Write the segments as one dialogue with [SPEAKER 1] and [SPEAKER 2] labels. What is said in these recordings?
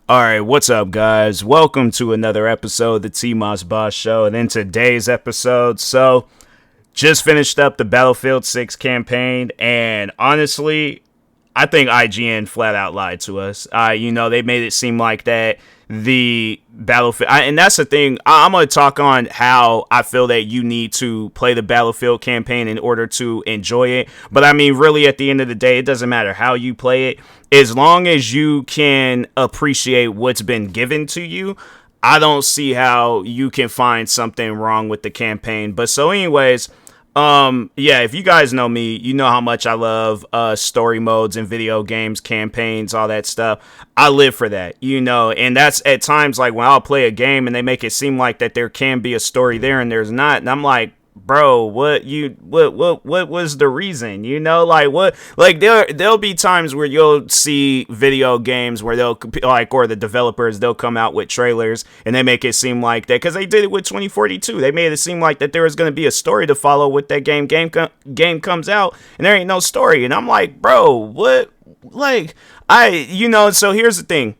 [SPEAKER 1] All right, what's up, guys? Welcome to another episode of the TMossBoss Show. And in today's episode, just finished up the Battlefield 6 campaign, and honestly, I think IGN flat out lied to us. They made it seem like that the Battlefield, and that's the thing. I'm going to talk on how I feel that you need to play the Battlefield campaign in order to enjoy it. But I mean, really, at the end of the day, it doesn't matter how you play it. As long as you can appreciate what's been given to you, I don't see how you can find something wrong with the campaign. But so anyways, if you guys know me, you know how much I love story modes in video games, campaigns, all that stuff. I live for that, and that's at times like when I'll play a game and they make it seem like that there can be a story there and there's not, and I'm like, bro, what was the reason? There'll be times where you'll see video games where or the developers, they'll come out with trailers and they make it seem like that, because they did it with 2042. They made it seem like that there was going to be a story to follow with that game comes out and there ain't no story, and I'm like, bro, what? So here's the thing.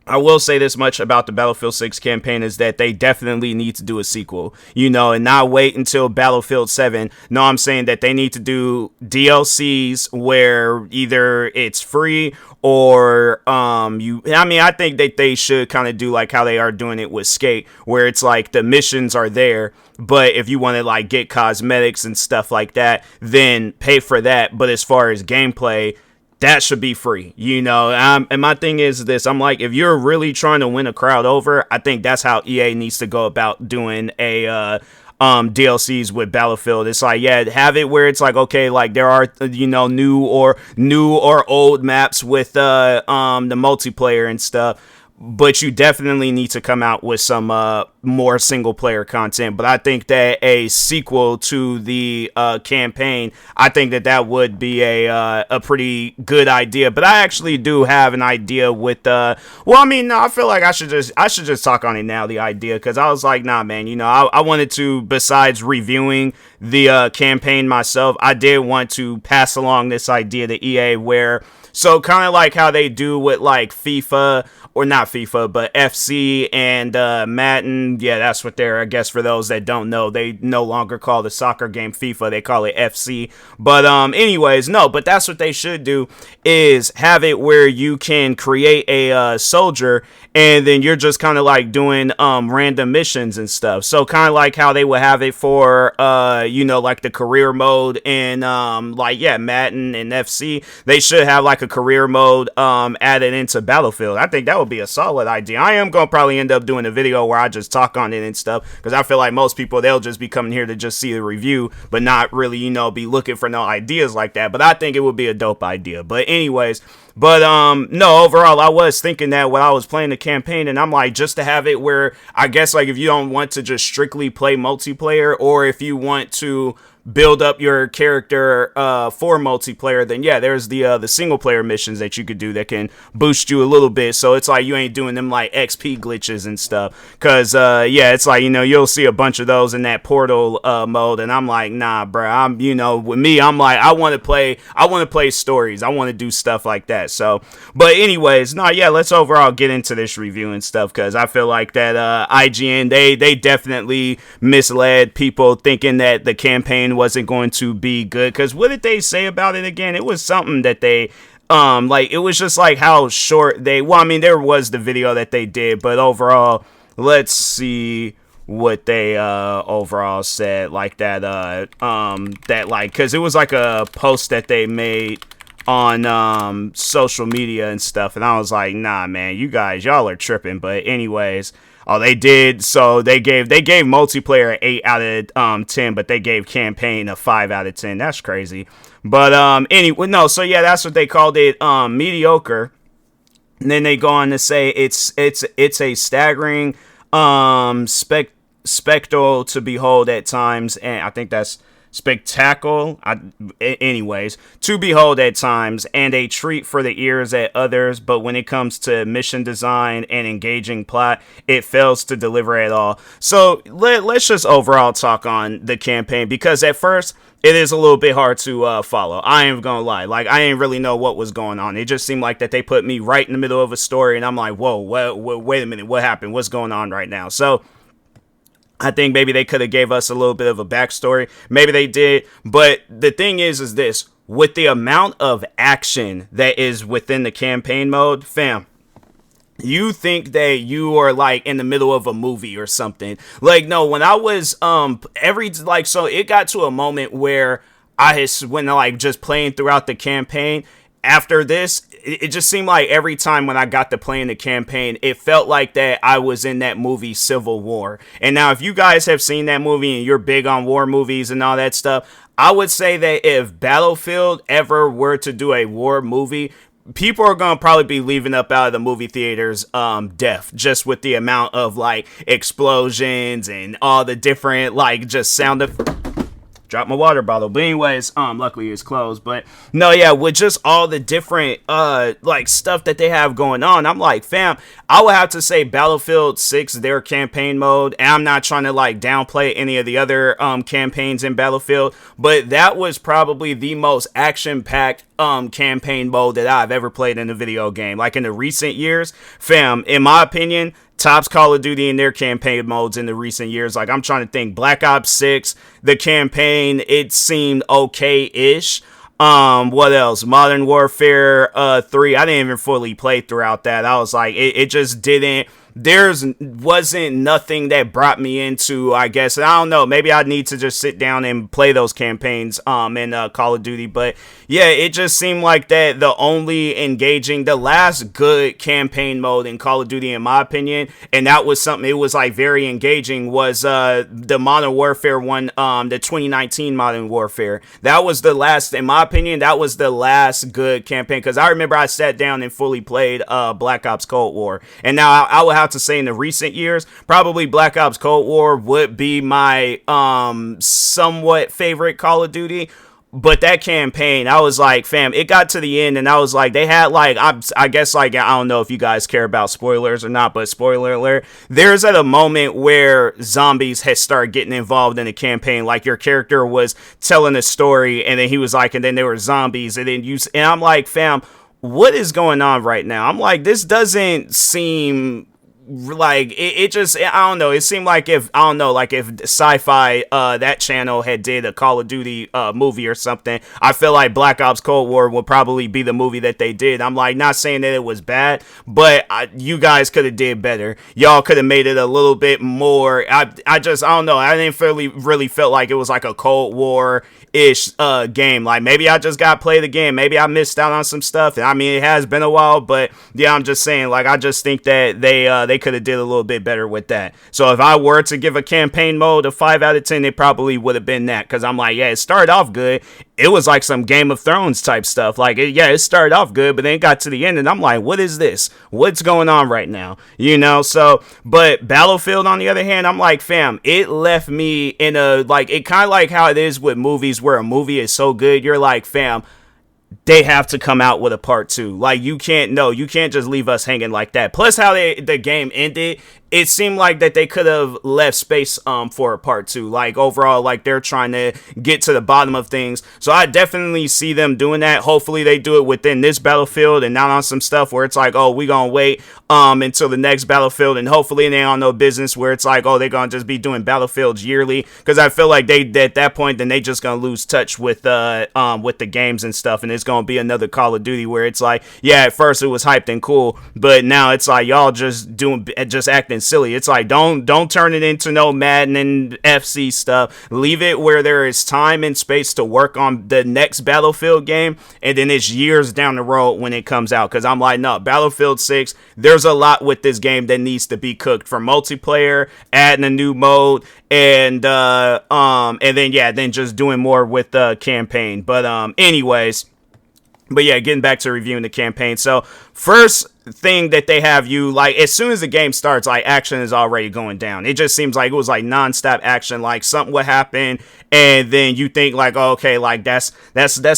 [SPEAKER 1] I will say this much about the Battlefield 6 campaign is that they definitely need to do a sequel, and not wait until Battlefield 7. No, I'm saying that they need to do DLCs where either it's free or I think that they should kind of do like how they are doing it with Skate, where it's like the missions are there, but if you want to like get cosmetics and stuff like that, then pay for that. But as far as gameplay, that should be free, and my thing is this. I'm like, if you're really trying to win a crowd over, I think that's how EA needs to go about doing a DLCs with Battlefield. It's like, yeah, have it where it's like, okay, like there are new or old maps with the multiplayer and stuff, but you definitely need to come out with some more single player content. But I think that a sequel to the campaign, I think that would be a pretty good idea. But I actually do have an idea with no, I feel like I should just talk on it now, the idea, because I was like, nah, man, I wanted to, besides reviewing the campaign myself, I did want to pass along this idea to EA, where so kind of like how they do with like FIFA, or not FIFA, but FC and Madden. Yeah, that's what they're, I guess, for those that don't know, they no longer call the soccer game FIFA, they call it FC. But anyways, no, but that's what they should do, is have it where you can create a soldier, and then you're just kind of like doing random missions and stuff. So kind of like how they would have it for like the career mode in Madden and FC. They should have like a career mode added into Battlefield. I think that would be a solid idea. I am gonna probably end up doing a video where I just talk on it and stuff, because I feel like most people, they'll just be coming here to just see the review, but not really be looking for no ideas like that. But I think it would be a dope idea. But anyways, no, overall, I was thinking that when I was playing the campaign, and I'm like, just to have it where, I guess, like, if you don't want to just strictly play multiplayer, or if you want to build up your character for multiplayer, then yeah, there's the single player missions that you could do that can boost you a little bit. So it's like you ain't doing them like XP glitches and stuff, because it's like, you'll see a bunch of those in that Portal mode, and I'm like, nah, bro, I'm with me, I'm like, I want to play stories, I want to do stuff like that. So, but anyways, let's overall get into this review and stuff, because I feel like that IGN, they definitely misled people thinking that the campaign wasn't going to be good. Because what did they say about it again? It was something that they it was just like how short they, there was the video that they did, but overall, let's see what they overall said, like that because it was like a post that they made on social media and stuff, and I was like, nah, man, y'all are tripping. But anyways, they did. So they gave multiplayer an 8 out of 10, but they gave campaign a 5 out of 10. That's crazy. But anyway, no. So yeah, that's what they called it, mediocre. And then they go on to say it's a staggering spectacle to behold at times, and I think that's spectacle, anyways, to behold at times, and a treat for the ears at others, but when it comes to mission design and engaging plot, it fails to deliver at all. So let's just overall talk on the campaign, because at first, it is a little bit hard to follow. I ain't gonna lie. Like, I didn't really know what was going on. It just seemed like that they put me right in the middle of a story, and I'm like, whoa, wait a minute, what happened? What's going on right now? So I think maybe they could have gave us a little bit of a backstory. Maybe they did. But the thing is this. With the amount of action that is within the campaign mode, fam, you think that you are like in the middle of a movie or something. Like, no, when I was so it got to a moment where when like just playing throughout the campaign. After this, it just seemed like every time when I got to playing the campaign, it felt like that I was in that movie Civil War. And now, if you guys have seen that movie and you're big on war movies and all that stuff, I would say that if Battlefield ever were to do a war movie, people are going to probably be leaving up out of the movie theaters deaf, just with the amount of like explosions and all the different like just sound of drop my water bottle. But anyways, luckily it's closed. But no, yeah, with just all the different like stuff that they have going on, I'm like, fam, I would have to say Battlefield 6, their campaign mode, and I'm not trying to like downplay any of the other campaigns in Battlefield, but that was probably the most action-packed campaign mode that I've ever played in a video game. Like in the recent years, fam, in my opinion, tops Call of Duty in their campaign modes in the recent years. Like, I'm trying to think, Black Ops 6, the campaign, it seemed okay-ish. What else? Modern Warfare 3, I didn't even fully play throughout that. I was like, it just didn't, wasn't nothing that brought me into, I guess, I don't know, maybe I need to just sit down and play those campaigns in Call of Duty. But yeah, it just seemed like that the last good campaign mode in Call of Duty, in my opinion, and that was something, it was like very engaging, was the Modern Warfare one, the 2019 Modern Warfare. That was the last, in my opinion, that was the last good campaign, because I remember I sat down and fully played Black Ops Cold War. And now I would have to say in the recent years, probably Black Ops Cold War would be my somewhat favorite Call of Duty. But that campaign, I was like, fam, it got to the end, and I was like, they had like, I guess like, I don't know if you guys care about spoilers or not, but spoiler alert, there's at a moment where zombies had started getting involved in the campaign. Like, your character was telling a story, and then he was like, and then there were zombies, and then and I'm like, fam, what is going on right now? I'm like, this doesn't seem like it just, I don't know, it seemed like if sci-fi that channel had did a Call of Duty movie or something, I feel like Black Ops Cold War would probably be the movie that they did. I'm like, not saying that it was bad, but you guys could have did better. Y'all could have made it a little bit more, I don't know, I didn't really felt like it was like a Cold War ish game. Like, maybe I just got to play the game, maybe I missed out on some stuff, and I mean, it has been a while, but yeah, I'm just saying, like, I just think that they could have did a little bit better with that. So if I were to give a campaign mode a 5 out of 10, it probably would have been that, because I'm like, yeah, it started off good. It was like some Game of Thrones type stuff. Like, it started off good, but then it got to the end, and I'm like, what is this? What's going on right now? You know, so, but Battlefield, on the other hand, I'm like, fam, it left me in a, like, it kind of like how it is with movies, where a movie is so good, you're like, fam, they have to come out with a part 2. Like, you can't just leave us hanging like that. Plus, how the game ended, it seemed like that they could have left space for a part 2. Like, overall, like, they're trying to get to the bottom of things. So I definitely see them doing that. Hopefully they do it within this Battlefield and not on some stuff where it's like, oh, we gonna wait until the next Battlefield, and hopefully they don't know business where it's like, oh, they're gonna just be doing Battlefields yearly, because I feel like they, at that point, then they just gonna lose touch with the games and stuff, and it's gonna be another Call of Duty where it's like, yeah, at first it was hyped and cool, but now it's like y'all just acting silly. It's like, don't turn it into no Madden and FC stuff. Leave it where there is time and space to work on the next Battlefield game, and then it's years down the road when it comes out. Because I'm like, no, Battlefield 6, there's a lot with this game that needs to be cooked, for multiplayer, adding a new mode, and then just doing more with the campaign. But anyways, but yeah, getting back to reviewing the campaign. So first, thing that they have you like as soon as the game starts, like action is already going down. It just seems like it was like nonstop action, like something would happen and then you think like, oh, okay, like that's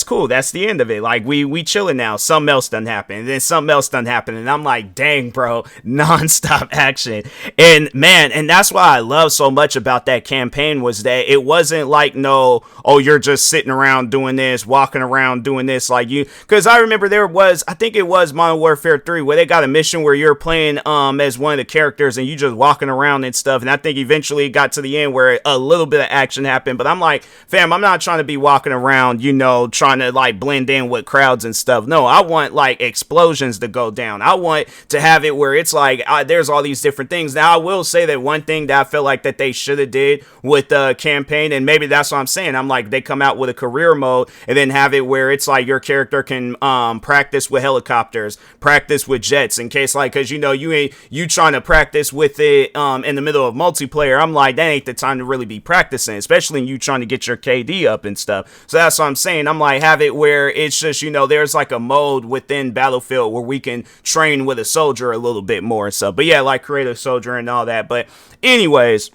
[SPEAKER 1] cool, that's the end of it, like we chilling now, something else done happen, and then something else done happen, and I'm like, dang bro, nonstop action. And man, and that's why I love so much about that campaign was that it wasn't like, no, oh, you're just sitting around doing this, walking around doing this, like you, because I remember there was, I think it was Modern Warfare 3 where they got a mission where you're playing as one of the characters and you just walking around and stuff, and I think eventually it got to the end where a little bit of action happened, but I'm like, fam, I'm not trying to be walking around, you know, trying to like blend in with crowds and stuff. No, I want like explosions to go down. I want to have it where it's like there's all these different things. Now I will say that one thing that I feel like that they should have did with the campaign, and maybe that's what I'm saying, I'm like, they come out with a career mode and then have it where it's like your character can practice with helicopters, practice with jets, in case like, because you know you trying to practice with it in the middle of multiplayer. I'm like, that ain't the time to really be practicing, especially when you trying to get your KD up and stuff. So that's what I'm saying. I'm like, have it where it's just, you know, there's like a mode within Battlefield where we can train with a soldier a little bit more and stuff. But yeah, like create a soldier and all that. But anyways,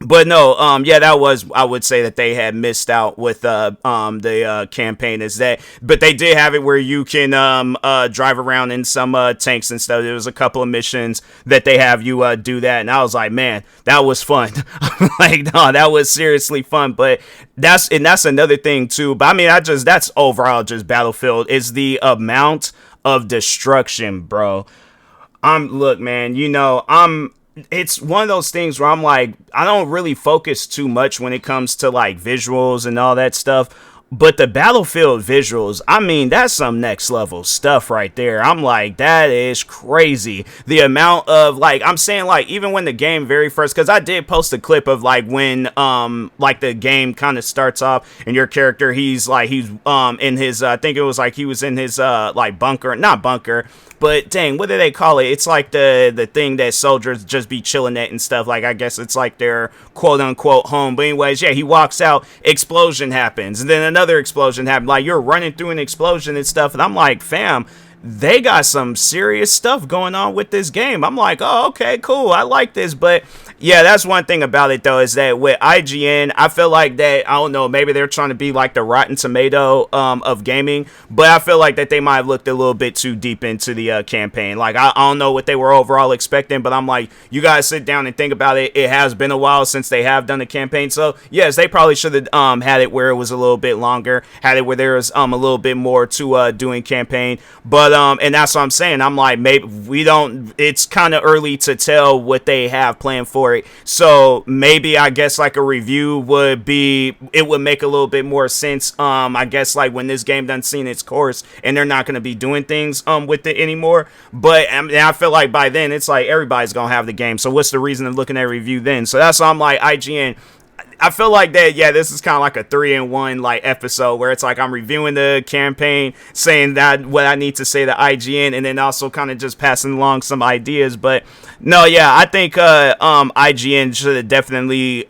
[SPEAKER 1] but no, yeah, that was, I would say that they had missed out with the campaign is that, but they did have it where you can drive around in some tanks and stuff. There was a couple of missions that they have you do that, and I was like, man, that was fun. Like, no, that was seriously fun. But that's another thing too. But I mean, that's overall just Battlefield is the amount of destruction, bro. Look, man, you know, it's one of those things where I'm like, I don't really focus too much when it comes to like visuals and all that stuff. But the Battlefield visuals, I mean, that's some next level stuff right there. I'm like, that is crazy. The amount of like, I'm saying like, even when the game very first, because I did post a clip of like when like the game kind of starts off and your character, he's in his, I think it was like he was in his like bunker, not bunker, but dang, what do they call it? It's like the thing that soldiers just be chilling at and stuff. Like, I guess it's like their quote unquote home. But anyways, yeah, he walks out, explosion happens, and then another explosion happens. Like, you're running through an explosion and stuff. And I'm like, fam, they got some serious stuff going on with this game. I'm like, oh, okay, cool, I like this. But yeah, that's one thing about it though, is that with IGN, I feel like that, I don't know, maybe they're trying to be like the Rotten Tomato of gaming, but I feel like that they might have looked a little bit too deep into the campaign. Like, I don't know what they were overall expecting, but I'm like, you guys sit down and think about it. It has been a while since they have done the campaign, so yes, they probably should have had it where it was a little bit longer, had it where there was a little bit more to doing campaign. But and that's what I'm saying. I'm like, maybe it's kind of early to tell what they have planned for it. So maybe, I guess, like a review would make a little bit more sense. I guess like when this game done seen its course and they're not going to be doing things with it anymore. But I feel like by then it's like everybody's going to have the game. So what's the reason of looking at a review then? So that's why I'm like, IGN, I feel like that, yeah, this is kind of like a 3-in-1 like episode where it's like I'm reviewing the campaign, saying that what I need to say to IGN, and then also kind of just passing along some ideas. But no, yeah, I think IGN should definitely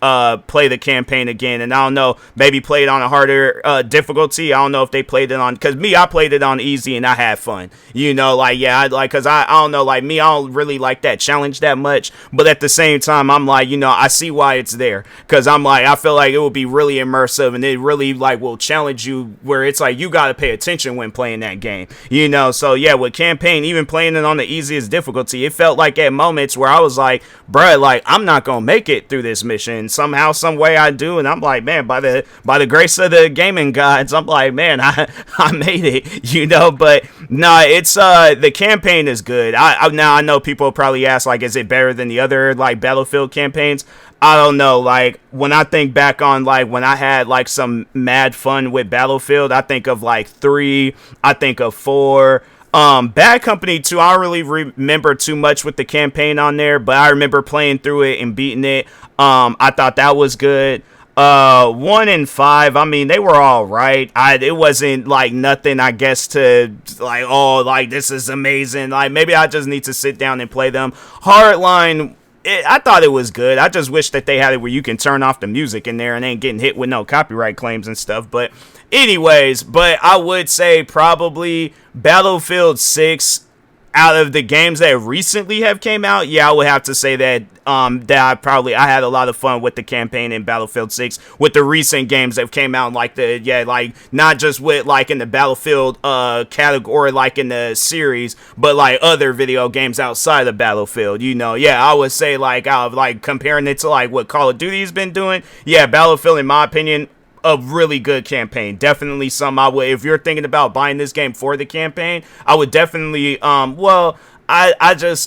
[SPEAKER 1] play the campaign again. And I don't know, maybe play it on a harder difficulty. I don't know if they played it on, because I played it on easy and I had fun. You know, like, yeah, because I don't know, like me, I don't really like that challenge that much. But at the same time, I'm like, you know, I see why it's there, because I'm like, I feel like it will be really immersive and it really like will challenge you where it's like you got to pay attention when playing that game, you know. So yeah, with campaign, even playing it on the easiest difficulty, it felt like at moments where I was like, bruh, like I'm not gonna make it through this mission. Somehow, some way I do, and I'm like, man, by the grace of the gaming gods, I'm like, man, I made it, you know. But nah, it's the campaign is good. Now I know people probably ask like, is it better than the other like Battlefield campaigns? I don't know, like, when I think back on, like, when I had, like, some mad fun with Battlefield, I think of, like, 3, I think of 4, Bad Company 2, I don't really remember too much with the campaign on there, but I remember playing through it and beating it. I thought that was good. 1 and 5, I mean, they were all right. It wasn't like nothing, I guess, to like, oh, like this is amazing. Like, maybe I just need to sit down and play them. Hardline, I thought it was good. I just wish that they had it where you can turn off the music in there and ain't getting hit with no copyright claims and stuff. But anyways, but I would say probably Battlefield 6 out of the games that recently have came out, yeah, I would have to say that I had a lot of fun with the campaign in Battlefield 6 with the recent games that came out, like not just with like in the Battlefield category, like in the series, but like other video games outside of Battlefield. I would say like comparing it to like what Call of Duty's been doing. Yeah, Battlefield, in my opinion, a really good campaign. Definitely some I would, if you're thinking about buying this game for the campaign, I would definitely I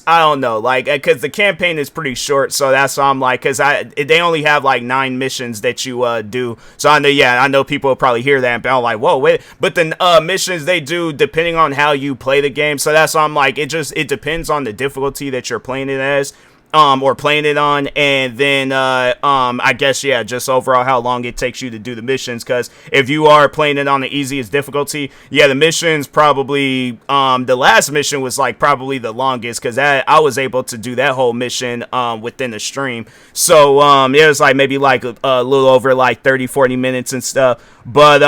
[SPEAKER 1] don't know, like, because the campaign is pretty short, so that's why I'm like, because they only have like 9 missions that you do, so I know people will probably hear that and be like, whoa, wait, but the missions they do depending on how you play the game, so that's why I'm like, it depends on the difficulty that you're playing it as, or playing it on, and then I guess just overall how long it takes you to do the missions, because if you are playing it on the easiest difficulty, the missions probably the last mission was like probably the longest, because I was able to do that whole mission within the stream, so it was like maybe like a little over like 30-40 minutes and stuff, but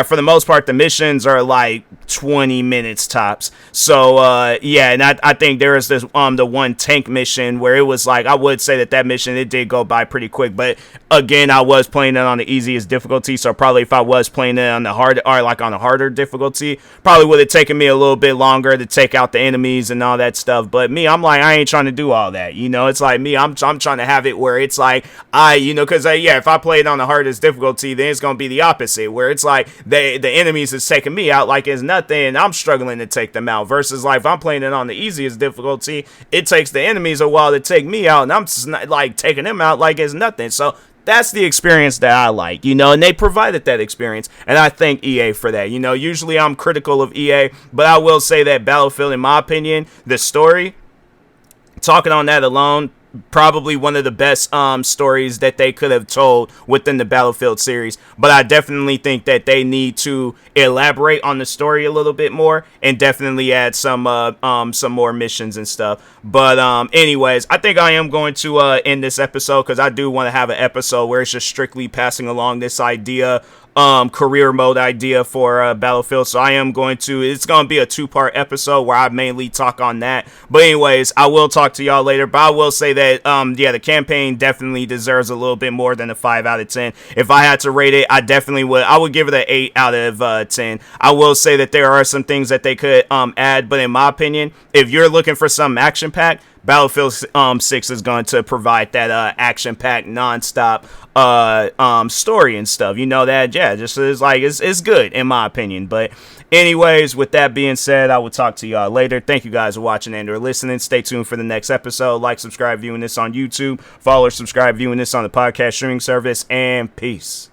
[SPEAKER 1] for the most part the missions are like 20 minutes tops, so and I think there is this the one tank mission where it was like, I would say that mission, it did go by pretty quick, but again, I was playing it on the easiest difficulty, so probably if I was playing it on the hard, or like on a harder difficulty, probably would have taken me a little bit longer to take out the enemies and all that stuff, but me, I'm like, I ain't trying to do all that, it's like me, I'm trying to have it where it's like, because if I play it on the hardest difficulty, then it's gonna be the opposite, where it's like, the enemies is taking me out like it's nothing, and I'm struggling to take them out, versus like, if I'm playing it on the easiest difficulty, it takes the enemies a while to take me out, and I'm just not, like, taking them out like it's nothing. So that's the experience that I like, and they provided that experience, and I thank EA for that. Usually I'm critical of EA, but I will say that Battlefield, in my opinion, the story, talking on that alone, probably one of the best stories that they could have told within the Battlefield series, but I definitely think that they need to elaborate on the story a little bit more, and definitely add some more missions and stuff. But anyways, I think I am going to end this episode, because I do want to have an episode where it's just strictly passing along this idea, career mode idea for Battlefield. So it's going to be a 2-part episode where I mainly talk on that. But anyways, I will talk to y'all later, but I will say that the campaign definitely deserves a little bit more than a 5 out of 10. If I had to rate it, I would give it an 8 out of 10. I will say that there are some things that they could add, but in my opinion, if you're looking for some action pack, Battlefield 6 is going to provide that action-packed, non-stop story and stuff. Just is like, it's good in my opinion. But anyways, with that being said, I will talk to y'all later. Thank you guys for watching and or listening. Stay tuned for the next episode. Like, subscribe, viewing this on YouTube. Follow or subscribe, viewing this on the podcast streaming service. And peace.